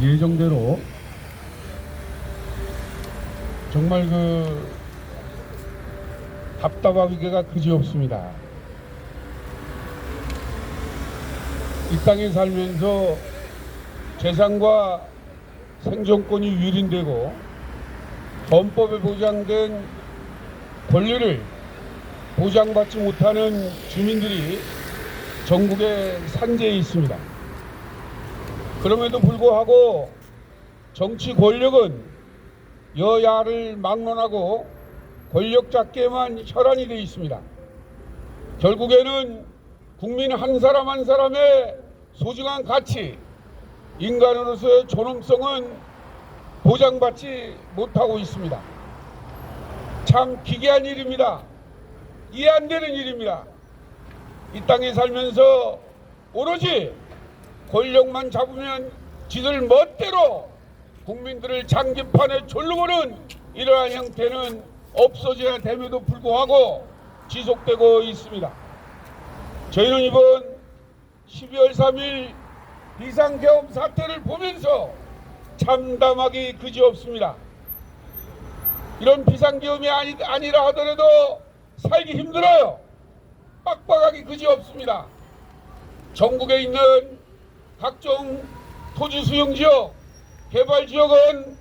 예정대로 정말 답답하기가 그지없습니다. 이 땅에 살면서 재산과 생존권이 유린되고 헌법에 보장된 권리를 보장받지 못하는 주민들이 전국에 산재해 있습니다. 그럼에도 불구하고 정치 권력은 여야를 막론하고 권력 잡기에만 혈안이 되어 있습니다. 결국에는 국민 한 사람 한 사람의 소중한 가치, 인간으로서의 존엄성은 보장받지 못하고 있습니다. 참 기괴한 일입니다. 이해 안 되는 일입니다. 이 땅에 살면서 오로지 권력만 잡으면 지들 멋대로 국민들을 장기판에 졸르고는 이러한 형태는 없어져야 됨에도 불구하고 지속되고 있습니다. 저희는 이번 12월 3일 비상계엄 사태를 보면서 참담하기 그지없습니다. 이런 비상계엄이 아니라 하더라도 살기 힘들어요. 빡빡하기 그지없습니다. 전국에 있는 각종 토지 수용지역, 개발지역은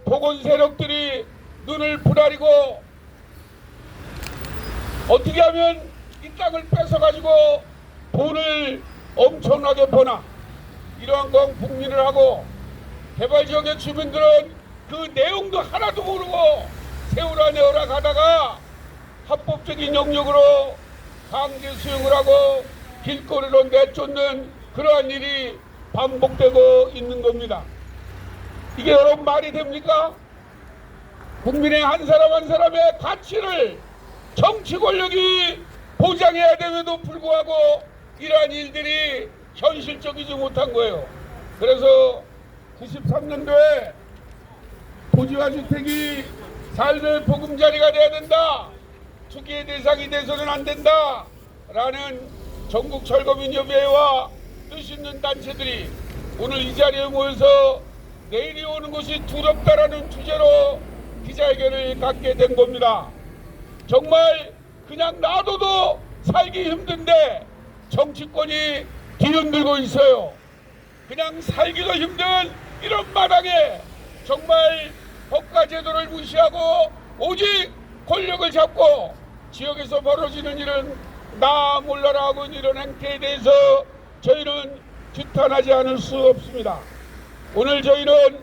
복원 세력들이 눈을 부라리고 어떻게 하면 이 땅을 뺏어가지고 돈을 엄청나게 버나 이러한 건 국민을 하고 개발지역의 주민들은 그 내용도 하나도 모르고 세우라 내어라 가다가 합법적인 영역으로 강제 수용을 하고 길거리로 내쫓는 그러한 일이 반복되고 있는 겁니다. 이게 여러분 말이 됩니까? 국민의 한 사람 한 사람의 가치를 정치 권력이 보장해야 됨에도 불구하고 이러한 일들이 현실적이지 못한 거예요. 그래서 93년도에 토지와 주택이 삶의 보금자리가 돼야 된다. 투기의 대상이 돼서는 안 된다. 라는 전국 철거민협의회와 뜻 있는 단체들이 오늘 이 자리에 모여서 내일이 오는 것이 두렵다라는 주제로 기자회견을 갖게 된 겁니다. 정말 그냥 놔둬도 살기 힘든데 정치권이 뒤흔들고 있어요. 그냥 살기도 힘든 이런 마당에 정말 법과 제도를 무시하고 오직 권력을 잡고 지역에서 벌어지는 일은 나 몰라라 하고 이런 행태에 대해서 저희는 규탄하지 않을 수 없습니다. 오늘 저희는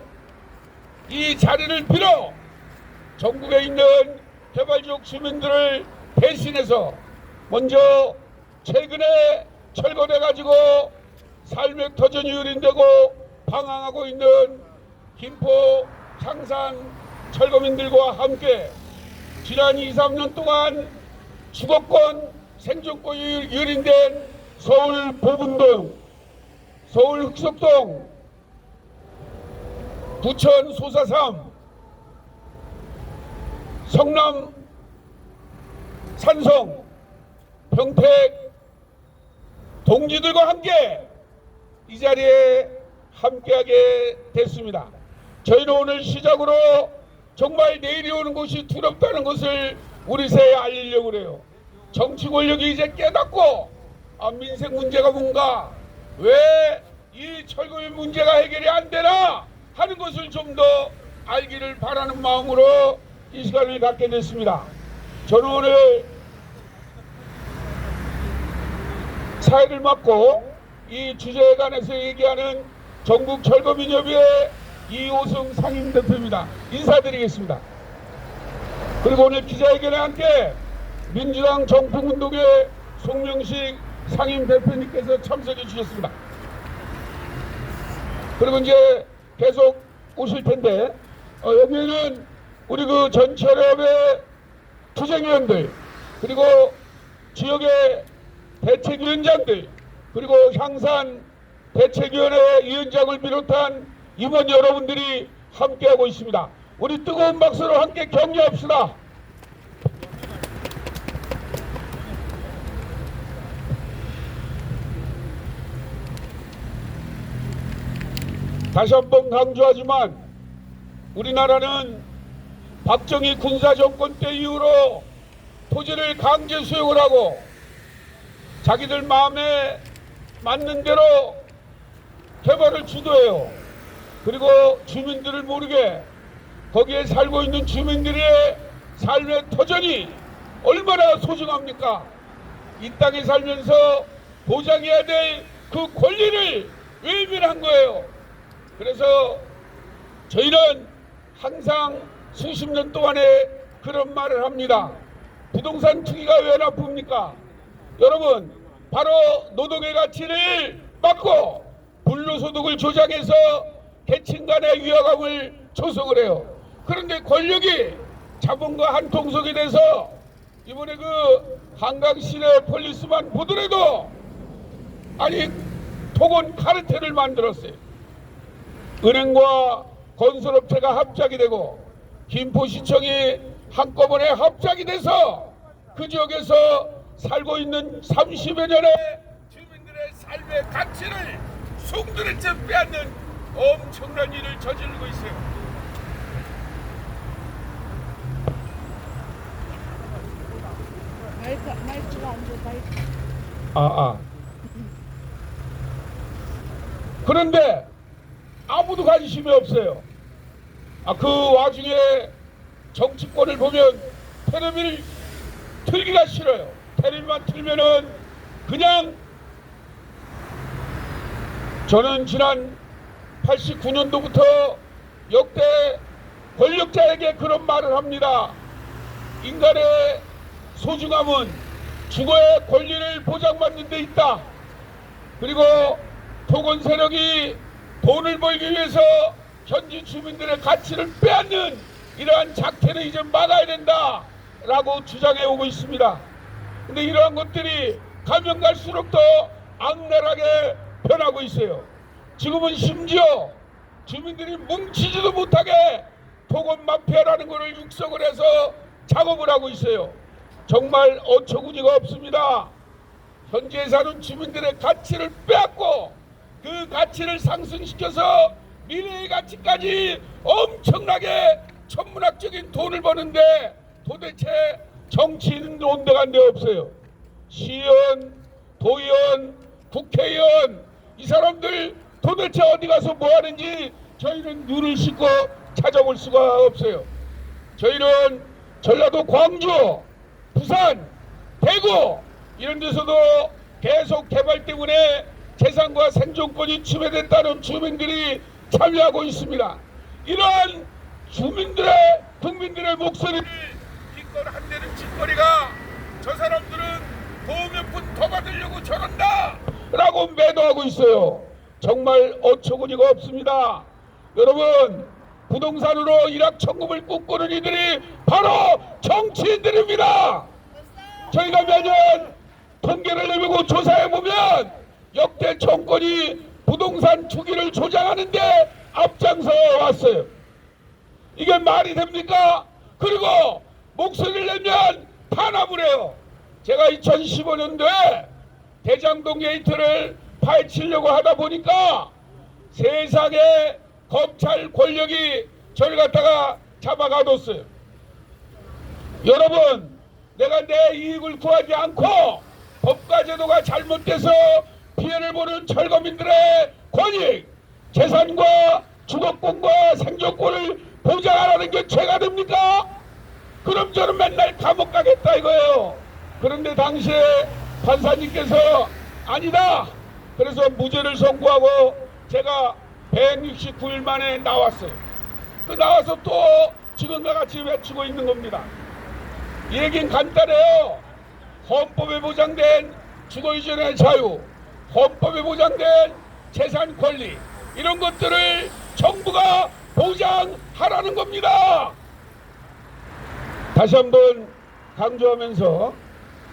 이 자리를 빌어 전국에 있는 개발지역 주민들을 대신해서 먼저 최근에 철거돼 가지고 삶의 터전이 유린되고 방황하고 있는 김포, 창산 철거민들과 함께 지난 2, 3년 동안 주거권, 생존권이 유린된 서울 보분동, 서울 흑석동, 부천 소사삼, 성남 산성, 평택 동지들과 함께 이 자리에 함께하게 됐습니다. 저희는 오늘 시작으로 정말 내일이 오는 것이 두렵다는 것을 우리 세에 알리려고 그래요. 정치 권력이 이제 깨닫고 민생 문제가 뭔가, 왜 이 철거의 문제가 해결이 안 되나 하는 것을 좀 더 알기를 바라는 마음으로 이 시간을 갖게 됐습니다. 저는 오늘 사회를 맡고 이 주제에 관해서 얘기하는 전국 철거민협의회 이호승 상임대표입니다. 인사드리겠습니다. 그리고 오늘 기자회견에 함께 민주당 정풍운동의 송명식 상임대표님께서 참석해 주셨습니다. 그리고 이제 계속 오실 텐데 여기에는 우리 그 전철협의 투쟁위원들, 그리고 지역의 대책위원장들, 그리고 향산 대책위원회 위원장을 비롯한 임원 여러분들이 함께하고 있습니다. 우리 뜨거운 박수로 함께 격려합시다. 다시 한번 강조하지만 우리나라는 박정희 군사정권 때 이후로 토지를 강제 수용을 하고 자기들 마음에 맞는 대로 개발을 주도해요. 그리고 주민들을 모르게 거기에 살고 있는 주민들의 삶의 터전이 얼마나 소중합니까? 이 땅에 살면서 보장해야 될 그 권리를 외면한 거예요. 그래서 저희는 항상 수십 년 동안에 그런 말을 합니다. 부동산 투기가 왜 나쁩니까? 여러분, 바로 노동의 가치를 막고 불로소득을 조장해서 계층 간의 위화감을 조성을 해요. 그런데 권력이 자본과 한통속이 돼서 이번에 그 한강시내 폴리스만 보더라도 아니 토건 카르텔을 만들었어요. 은행과 건설업체가 합작이 되고 김포시청이 한꺼번에 합작이 돼서 그 지역에서 살고 있는 30여 년의 주민들의 삶의 가치를 송두리째 빼앗는 엄청난 일을 저지르고 있어요. 마이크가 안 돼, 마이크. 그런데 아무도 관심이 없어요. 그 와중에 정치권을 보면 텔레비를 틀기가 싫어요. 텔레비만 틀면은 그냥 저는 지난 89년도부터 역대 권력자에게 그런 말을 합니다. 인간의 소중함은 주거의 권리를 보장받는 데 있다. 그리고 토건 세력이 돈을 벌기 위해서 현지 주민들의 가치를 빼앗는 이러한 작태를 이제 막아야 된다라고 주장해 오고 있습니다. 근데 이러한 것들이 가면 갈수록 더 악랄하게 변하고 있어요. 지금은 심지어 주민들이 뭉치지도 못하게 토건 마피아라는 것을 육성을 해서 작업을 하고 있어요. 정말 어처구니가 없습니다. 현지에 사는 주민들의 가치를 빼앗고 그 가치를 상승시켜서 미래의 가치까지 엄청나게 천문학적인 돈을 버는데 도대체 정치인 온데간데 없어요. 시의원, 도의원, 국회의원 이 사람들 도대체 어디 가서 뭐 하는지 저희는 눈을 씻고 찾아볼 수가 없어요. 저희는 전라도 광주, 부산, 대구 이런 데서도 계속 개발 때문에 재산과 생존권이 침해됐다는 주민들이 참여하고 있습니다. 이러한 주민들의 국민들의 목소리를 기껏 한대는 짓거리가 저 사람들은 도움 몇 푼 더 받으려고 저런다 라고 매도하고 있어요. 정말 어처구니가 없습니다. 여러분, 부동산으로 일확천금을 꿈꾸는 이들이 바로 정치인들입니다. 저희가 매년 통계를 내밀고 조사해보면 역대 정권이 부동산 투기를 조장하는데 앞장서 왔어요. 이게 말이 됩니까? 그리고 목소리를 내면 탄압을 해요. 제가 2015년도에 대장동 게이트를 파헤치려고 하다 보니까 세상에 검찰 권력이 저를 갖다가 잡아가뒀어요. 여러분, 내가 내 이익을 구하지 않고 법과 제도가 잘못돼서 피해를 보는 철거민들의 권익, 재산과 주거권과 생존권을 보장하라는 게 죄가 됩니까? 그럼 저는 맨날 감옥 가겠다 이거예요. 그런데 당시에 판사님께서 아니다. 그래서 무죄를 선고하고 제가 169일 만에 나왔어요. 그 나와서 또 지금과 같이 외치고 있는 겁니다. 이 얘기는 간단해요. 헌법에 보장된 주거 이전의 자유, 헌법에 보장된 재산 권리 이런 것들을 정부가 보장하라는 겁니다. 다시 한번 강조하면서